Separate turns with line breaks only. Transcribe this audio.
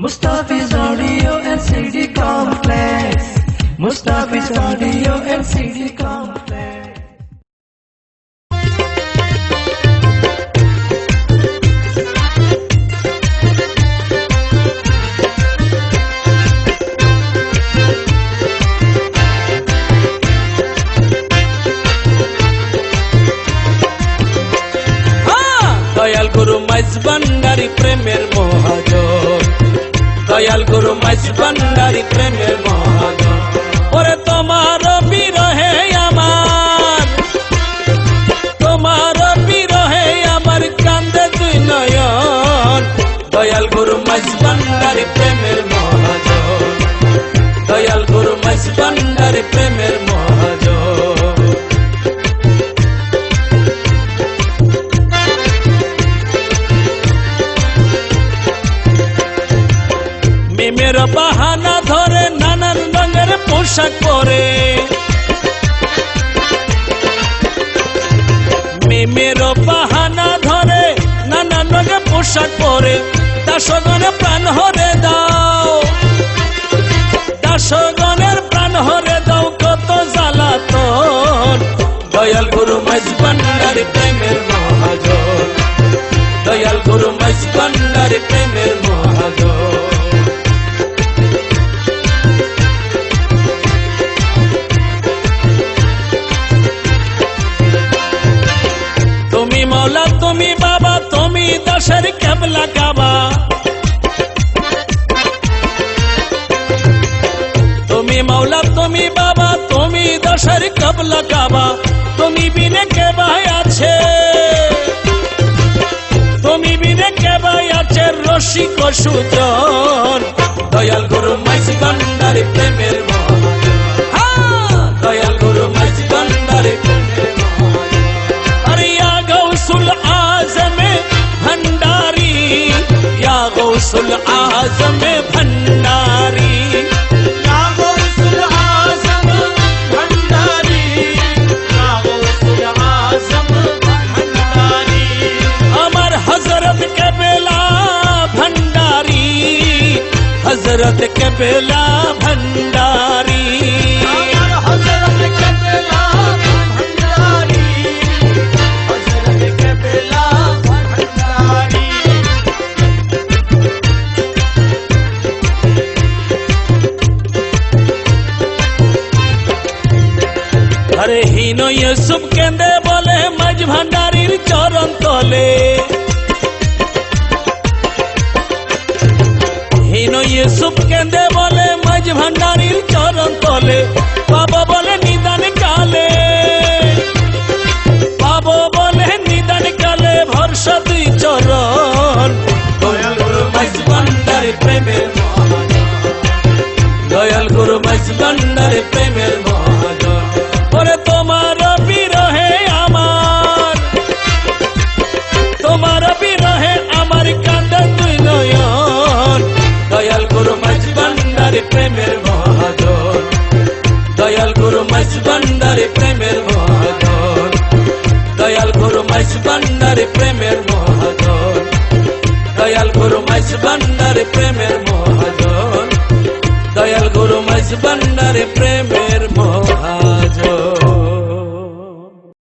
Mustafi's Audio and CD Complex. Mustafi's Audio and CD Complex.
Dayal গুরু মাইজ ভান্ডারী প্রেমের মহাজন, দয়াল গুরু মাইজ ভান্ডারী প্রেমের মহাজন। ওরে তোমার বিরহে আমার, তোমার বিরহে আমার কান্দে দুই নয়ন। দয়াল গুরু মাইজ ভান্ডারী প্রেমের মহাজন, দয়াল গুরু মাইজ ভান্ডারী প্রেমের মহাজন। মেমের বাহানা ধরে নানান রঙের পোশাক পরে, মেমের বাহানা ধরে নানান রঙের পোশাক পরে। দাসগণের প্রাণ হরে দাও, দাসগণের প্রাণ হরে দাও, কত জ্বালাতন। দয়াল গুরু মাইজ ভান্ডারী প্রেমের মহাজন, দয়াল গুরু মাইজ ভান্ডারী প্রেমের মহাজন। তুমি মৌলা তুমি বাবা, তুমি দাসের কেবলা কাবা। তুমি মৌলা তুমি বাবা, তুমি দাসের কেবলা কাবা। তুমি বিনে কে ভাই আছে, তুমি বিনে কে ভাই আছে রসিক সুজন। দয়াল গুরু মাইজ ভান্ডারী প্রেমের মহাজন, দয়াল গুরু মাইজ ভান্ডারী প্রেমের মহাজন। गौसुल आज़म भंडारी, या गौसुल आज़म भंडारी,
या गौसुल आज़म भंडारी, या गौसुल आज़म भंडारी।
अमर हजरत के बेला भंडारी, हजरत के बेला भंडारी,
अमर हजरत के बेला
अरे हीनो यूसुफ केंदे बोले मज भंडारीर चरण तले, हीनो यूसुफ केंदे बोले मज भंडारीर चरण तले। बाबा बोले निदान काले, बाबा बोले निदान काले भरसा दुई चरण। दयाल गुरु माइज भांडारी प्रेमेर महाজন, दयाल गुरु माइज भांडारी प्रेमेर महाজন। ওরে তোমার বিরহে আমার, তোমার বিরহে আমার কান্দে দুই নয়ন। দয়াল গুরু মাইজ ভান্ডারী প্রেমের মহাজন, দয়াল গুরু মাইজ ভান্ডারী প্রেমের মহাজন, দয়াল গুরু মাইজ ভান্ডারী প্রেমের মহাজন, দয়াল গুরু মাইজ ভান্ডারী প্রেমের মহাজন, দয়াল গুরু মাইজ ভান্ডারী প্রেমের মহাজন।